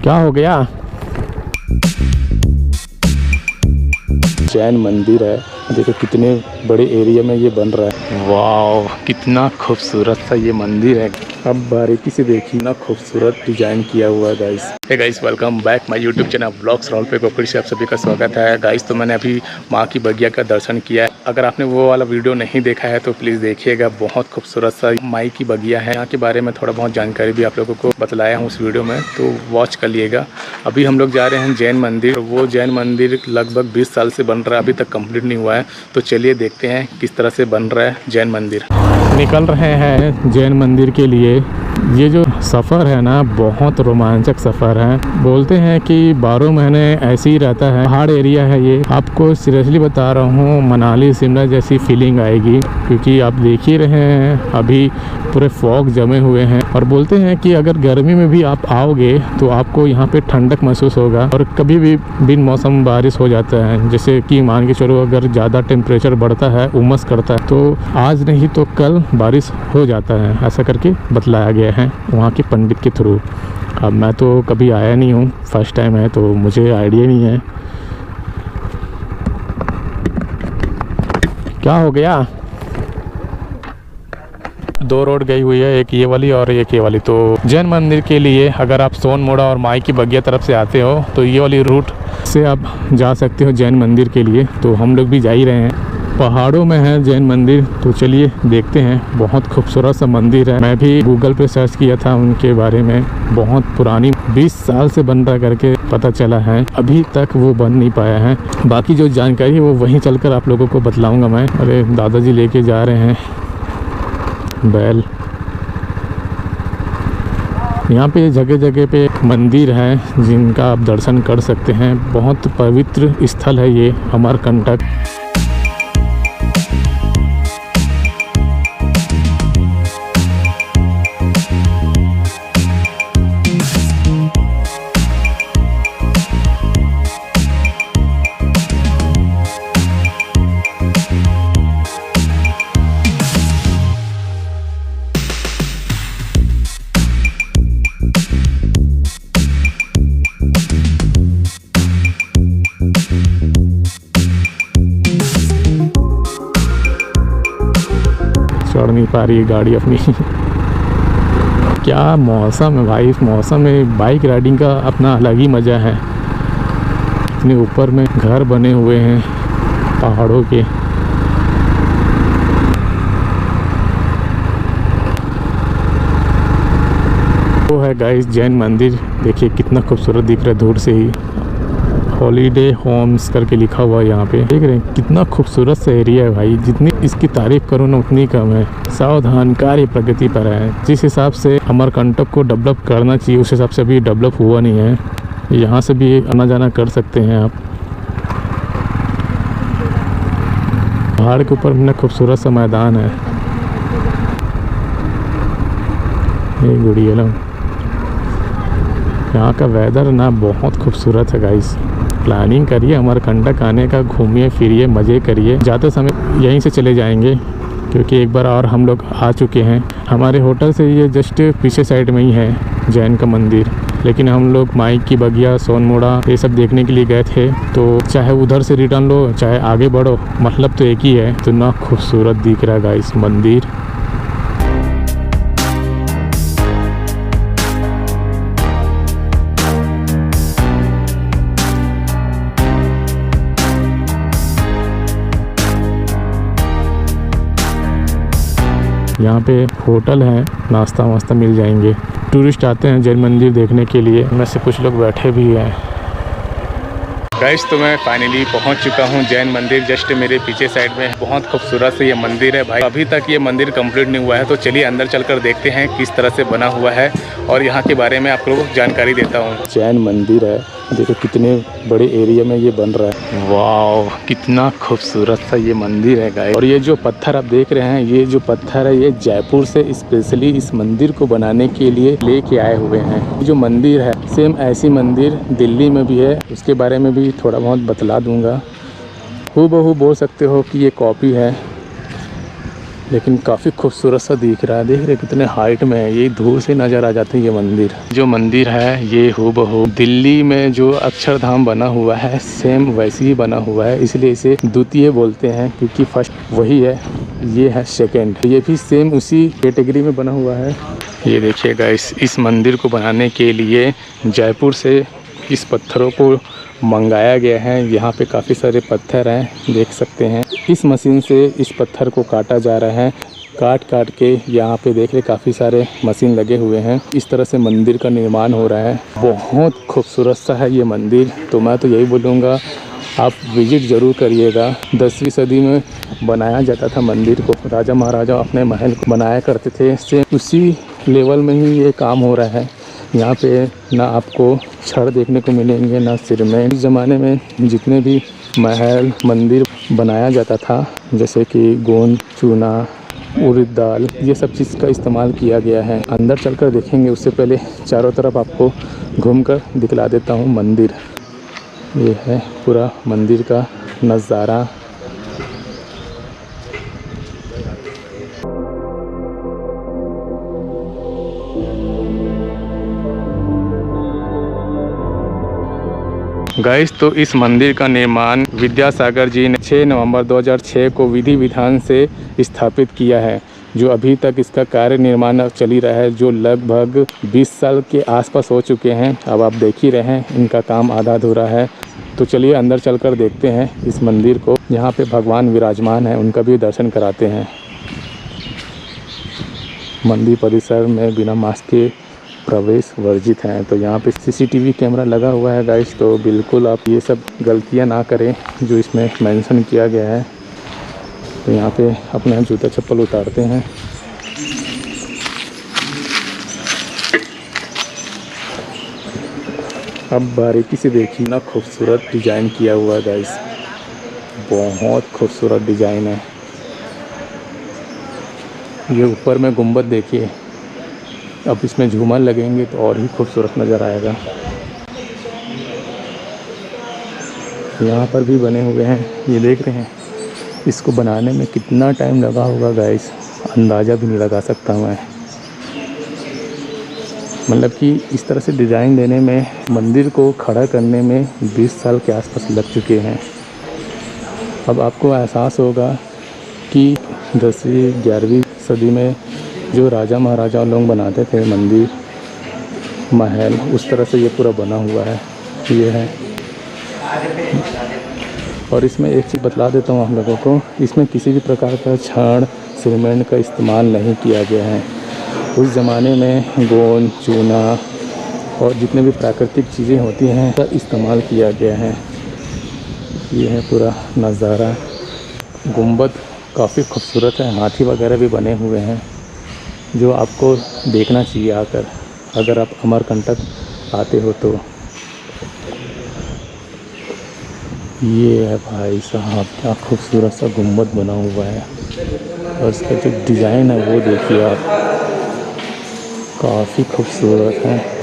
क्या हो गया? जैन मंदिर है, देखो कितने बड़े एरिया में ये बन रहा है। वाह, कितना खूबसूरत सा ये मंदिर है। अब बारीकी से देखिए ना, खूबसूरत डिजाइन किया हुआ है guys. Hey guys, welcome back my YouTube channel vlogs Rahul पे फिर से आप सभी का स्वागत है गाइस। तो मैंने अभी माँ की बगिया का दर्शन किया है। अगर आपने वो वाला वीडियो नहीं देखा है तो प्लीज़ देखिएगा। बहुत खूबसूरत सा माई की बगिया है। यहाँ के बारे में थोड़ा बहुत जानकारी भी आप लोगों को बतलाया हूँ उस वीडियो में, तो वॉच कर लिएगा। अभी हम लोग जा रहे हैं जैन मंदिर। वो जैन मंदिर लगभग 20 साल से बन रहा है, अभी तक कंप्लीट नहीं हुआ है। तो चलिए देखते हैं किस तरह से बन रहा है जैन मंदिर। निकल रहे हैं जैन मंदिर के लिए। ये जो सफ़र है ना, बहुत रोमांचक सफ़र है। बोलते हैं कि 12 महीने ऐसे ही रहता है। पहाड़ एरिया है ये, आपको सीरियसली बता रहा हूँ, मनाली शिमला जैसी फीलिंग आएगी। क्योंकि आप देख ही रहे हैं अभी पूरे फॉग जमे हुए हैं। और बोलते हैं कि अगर गर्मी में भी आप आओगे तो आपको यहाँ पे ठंडक महसूस होगा। और कभी भी बिन मौसम बारिश हो जाता है। जैसे कि मान के चलो, अगर ज़्यादा टेम्परेचर बढ़ता है, उमस करता है, तो आज नहीं तो कल बारिश हो जाता है। ऐसा करके बतलाया गया है वहाँ के पंडित के थ्रू। अब मैं तो कभी आया नहीं हूँ, फर्स्ट टाइम है, तो मुझे आइडिया नहीं है। क्या हो गया? 2 रोड गई हुई है, एक ये वाली और एक ये वाली। तो जैन मंदिर के लिए अगर आप सोनमोड़ा और माई की बगिया तरफ से आते हो तो ये वाली रूट से आप जा सकते हो जैन मंदिर के लिए। तो हम लोग भी जा ही रहे हैं। पहाड़ों में है जैन मंदिर, तो चलिए देखते हैं। बहुत खूबसूरत सा मंदिर है। मैं भी गूगल पे सर्च किया था उनके बारे में। बहुत पुरानी 20 साल से बन रहा करके पता चला है, अभी तक वो बन नहीं पाया है। बाकी जो जानकारी है वो वहीं चलकर आप लोगों को बतलाऊंगा मैं। अरे दादाजी लेके जा रहे हैं बैल। यहाँ पे जगह जगह पे मंदिर है जिनका आप दर्शन कर सकते हैं। बहुत पवित्र स्थल है ये अमरकंटक। चढ़ नहीं पा रही है गाड़ी अपनी। क्या मौसम है भाई, इस मौसम में बाइक राइडिंग का अपना अलग ही मज़ा है। इतने ऊपर में घर बने हुए हैं पहाड़ों के। वो है गाइस जैन मंदिर। देखिए कितना खूबसूरत दिख रहा है दूर से ही। हॉलीडे होम्स करके लिखा हुआ है यहाँ पे, देख रहे हैं कितना खूबसूरत सा एरिया है भाई। जितनी इसकी तारीफ करो ना उतनी कम है। सावधान, कार्य प्रगति पर है। जिस हिसाब से अमरकंटक को डेवलप करना चाहिए उस हिसाब से अभी डेवलप हुआ नहीं है। यहाँ से भी आना जाना कर सकते हैं आप। पहाड़ के ऊपर इतना खूबसूरत सा मैदान है। ये गुड़िया लोग, यहाँ का वेदर ना बहुत खूबसूरत है गाइस। प्लानिंग करिए अमरकंटक आने का, घूमिए फिरिए, मज़े करिए। ज़्यादा समय यहीं से चले जाएंगे क्योंकि एक बार और हम लोग आ चुके हैं। हमारे होटल से ये जस्ट पीछे साइड में ही है जैन का मंदिर। लेकिन हम लोग माई की बगिया, सोनमोड़ा ये सब देखने के लिए गए थे। तो चाहे उधर से रिटर्न लो चाहे आगे बढ़ो, मतलब तो एक ही है। तो ना खूबसूरत दिख रहा है गाइस मंदिर। यहाँ पे होटल है, नाश्ता वास्ता मिल जाएंगे। टूरिस्ट आते हैं जैन मंदिर देखने के लिए। उनमें से कुछ लोग बैठे भी हैं। गाइस, तो मैं फाइनली पहुंच चुका हूं जैन मंदिर। जस्ट मेरे पीछे साइड में बहुत खूबसूरत से ये मंदिर है भाई। अभी तक ये मंदिर कंप्लीट नहीं हुआ है, तो चलिए अंदर चलकर देखते हैं किस तरह से बना हुआ है और यहाँ के बारे में आप लोगों को जानकारी देता हूँ। जैन मंदिर है, देखो कितने बड़े एरिया में ये बन रहा है। वाह, कितना खूबसूरत सा ये मंदिर है गाइस। और ये जो पत्थर आप देख रहे हैं, ये जो पत्थर है ये जयपुर से स्पेशली इस मंदिर को बनाने के लिए लेके आए हुए हैं। जो मंदिर है सेम ऐसी मंदिर दिल्ली में भी है, उसके बारे में भी थोड़ा बहुत बतला दूंगा। हूबहू बोल सकते हो कि ये कॉपी है। लेकिन काफ़ी खूबसूरत सा दिख रहा है। देख रहे कितने हाइट में है, ये दूर से नज़र आ जाती है ये मंदिर। जो मंदिर है ये हूबहू दिल्ली में जो अक्षरधाम बना हुआ है सेम वैसे ही बना हुआ है, इसलिए इसे द्वितीय बोलते हैं क्योंकि फर्स्ट वही है, ये है सेकेंड। ये भी सेम उसी कैटेगरी में बना हुआ है। ये देखिएगा इस मंदिर को बनाने के लिए जयपुर से इस पत्थरों को मंगाया गया है। यहाँ पे काफ़ी सारे पत्थर हैं, देख सकते हैं। इस मशीन से इस पत्थर को काटा जा रहा है, काट काट के यहाँ पे देख रहे काफ़ी सारे मशीन लगे हुए हैं। इस तरह से मंदिर का निर्माण हो रहा है। बहुत खूबसूरत सा है ये मंदिर, तो मैं तो यही बोलूँगा आप विज़िट ज़रूर करिएगा। 10वीं सदी में बनाया जाता था मंदिर को, राजा महाराजा अपने महल को बनाया करते थे। इससे उसी लेवल में ही ये काम हो रहा है। यहाँ पे ना आपको छड़ देखने को मिलेंगे ना सिर में। इस ज़माने में जितने भी महल मंदिर बनाया जाता था जैसे कि गोंद, चूना, उड़द दाल, ये सब चीज़ का इस्तेमाल किया गया है। अंदर चलकर देखेंगे, उससे पहले चारों तरफ आपको घूमकर दिखला देता हूँ मंदिर। ये है पूरा मंदिर का नज़ारा। गाइस, तो इस मंदिर का निर्माण विद्यासागर जी ने 6 नवंबर 2006 को विधि विधान से स्थापित किया है। जो अभी तक इसका कार्य निर्माण चल ही रहा है, जो लगभग 20 साल के आसपास हो चुके हैं। अब आप देख ही रहे हैं इनका काम आधा अधूरा है। तो चलिए अंदर चलकर देखते हैं इस मंदिर को। यहाँ पे भगवान विराजमान है, उनका भी दर्शन कराते हैं। मंदिर परिसर में बिना मास्क के प्रवेश वर्जित है। तो यहाँ पे सीसीटीवी कैमरा लगा हुआ है गाइस, तो बिल्कुल आप ये सब गलतियाँ ना करें जो इसमें मेंशन किया गया है। तो यहाँ पे अपना जूता चप्पल उतारते हैं। अब बारीकी से देखिए ना, खूबसूरत डिज़ाइन किया हुआ है गाइस, बहुत खूबसूरत डिज़ाइन है। ये ऊपर में गुंबद देखिए, अब इसमें झूमर लगेंगे तो और ही खूबसूरत नज़र आएगा। यहाँ पर भी बने हुए हैं, ये देख रहे हैं। इसको बनाने में कितना टाइम लगा होगा गाइस, अंदाज़ा भी नहीं लगा सकता मैं। मतलब कि इस तरह से डिज़ाइन देने में, मंदिर को खड़ा करने में 20 साल के आसपास लग चुके हैं। अब आपको एहसास होगा कि 10वीं 11वीं सदी में जो राजा महाराजा लोग बनाते थे मंदिर महल, उस तरह से ये पूरा बना हुआ है। ये है, और इसमें एक चीज़ बतला देता हूँ आप लोगों को, इसमें किसी भी प्रकार का छड़ सीमेंट का इस्तेमाल नहीं किया गया है। उस ज़माने में गोंद, चूना और जितने भी प्राकृतिक चीज़ें होती हैं का इस्तेमाल किया गया है। ये है पूरा नज़ारा। गुंबद काफ़ी खूबसूरत है, हाथी वगैरह भी बने हुए हैं जो आपको देखना चाहिए आकर, अगर आप अमरकंटक आते हो तो। ये है भाई साहब, क्या खूबसूरत सा गुंबद बना हुआ है, और इसका जो डिज़ाइन है वो देखिए आप, काफ़ी खूबसूरत है।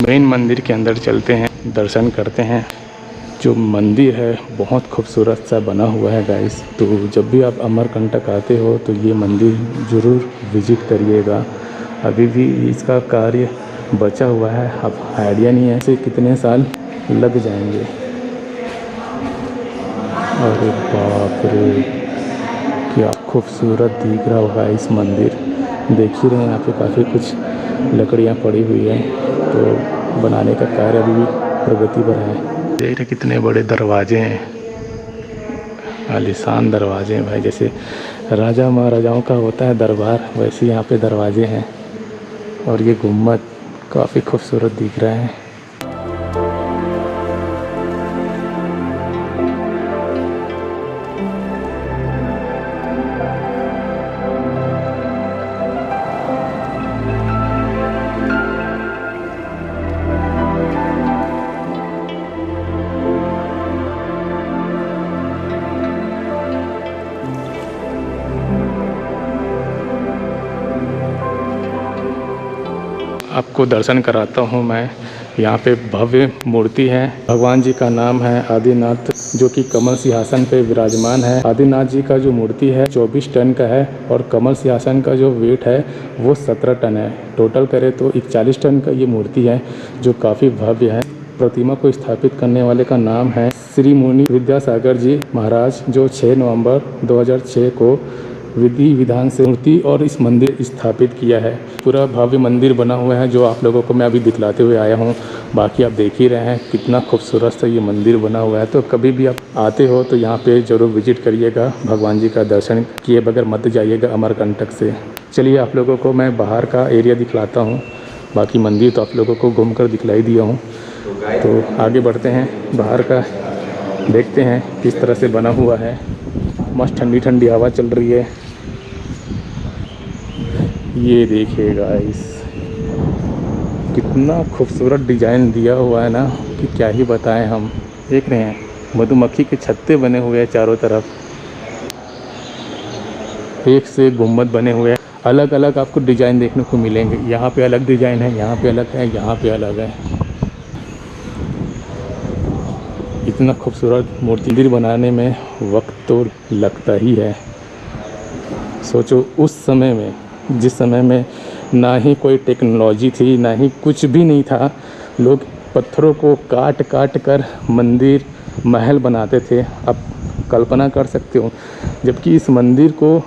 मेन मंदिर के अंदर चलते हैं, दर्शन करते हैं। जो मंदिर है बहुत खूबसूरत सा बना हुआ है गाइस। तो जब भी आप अमरकंटक आते हो तो ये मंदिर ज़रूर विज़िट करिएगा। अभी भी इसका कार्य बचा हुआ है, अब आइडिया नहीं है इसे कितने साल लग जाएंगे। अरे बाप रे, क्या खूबसूरत दिख रहा होगा इस मंदिर। देख ही रहे हैं यहाँ पे काफ़ी कुछ लकड़ियाँ पड़ी हुई हैं, तो बनाने का कार्य अभी भी प्रगति पर है। देख रहे कितने बड़े दरवाजे हैं, आलीशान दरवाजे हैं भाई, जैसे राजा महाराजाओं का होता है दरबार, वैसे यहाँ पे दरवाजे हैं। और ये गुम्बद काफ़ी खूबसूरत दिख रहा है। आपको दर्शन कराता हूँ मैं। यहाँ पे भव्य मूर्ति है। भगवान जी का नाम है आदिनाथ, जो कि कमल सिंहासन पे विराजमान है। आदिनाथ जी का जो मूर्ति है 24 टन का है और कमल सिंहासन का जो वेट है वो 17 टन है। टोटल करें तो 41 टन का ये मूर्ति है, जो काफ़ी भव्य है। प्रतिमा को स्थापित करने वाले का नाम है श्री मुनि विद्यासागर जी महाराज, जो 6 नवंबर 2006 को विधि विधान से मूर्ति और इस मंदिर स्थापित किया है। पूरा भव्य मंदिर बना हुआ है, जो आप लोगों को मैं अभी दिखलाते हुए आया हूँ। बाकी आप देख ही रहे हैं कितना खूबसूरत सा ये मंदिर बना हुआ है। तो कभी भी आप आते हो तो यहाँ पे ज़रूर विजिट करिएगा। भगवान जी का दर्शन किए बगैर मत जाइएगा अमरकंटक से। चलिए आप लोगों को मैं बाहर का एरिया दिखलाता हूँ। बाकी मंदिर तो आप लोगों को घूम कर दिखलाई दिया हूँ, तो आगे बढ़ते हैं। बाहर का देखते हैं किस तरह से बना हुआ है। मस्त ठंडी ठंडी हवा चल रही है। ये देखिए गाइस, कितना खूबसूरत डिज़ाइन दिया हुआ है ना कि क्या ही बताएं हम। देख रहे हैं मधुमक्खी के छत्ते बने हुए हैं चारों तरफ, एक से गुम्बद बने हुए हैं। अलग अलग आपको डिज़ाइन देखने को मिलेंगे। यहाँ पे अलग डिज़ाइन है, यहाँ पे अलग है, यहाँ पे अलग है। इतना खूबसूरत मूर्ति मंदिर बनाने में वक्त तो लगता ही है। सोचो उस समय में, जिस समय में ना ही कोई टेक्नोलॉजी थी, ना ही कुछ भी नहीं था, लोग पत्थरों को काट काट कर मंदिर महल बनाते थे। अब कल्पना कर सकते हो, जबकि इस मंदिर को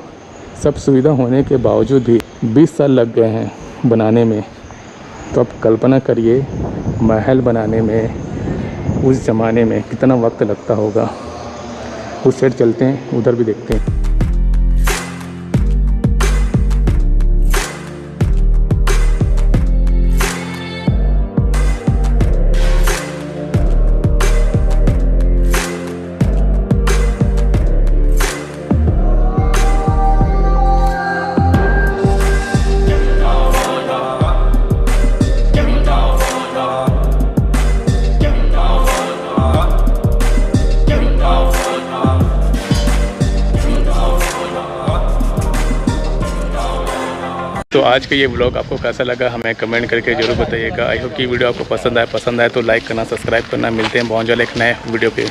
सब सुविधा होने के बावजूद भी 20 साल लग गए हैं बनाने में। तो अब कल्पना करिए महल बनाने में उस ज़माने में कितना वक्त लगता होगा। उस साइड चलते हैं, उधर भी देखते हैं। तो आज का ये व्लॉग आपको कैसा लगा हमें कमेंट करके जरूर बताइएगा। आई होप कि वीडियो आपको पसंद आए तो लाइक करना, सब्सक्राइब करना। मिलते हैं बहुत जल्द एक नए वीडियो पे।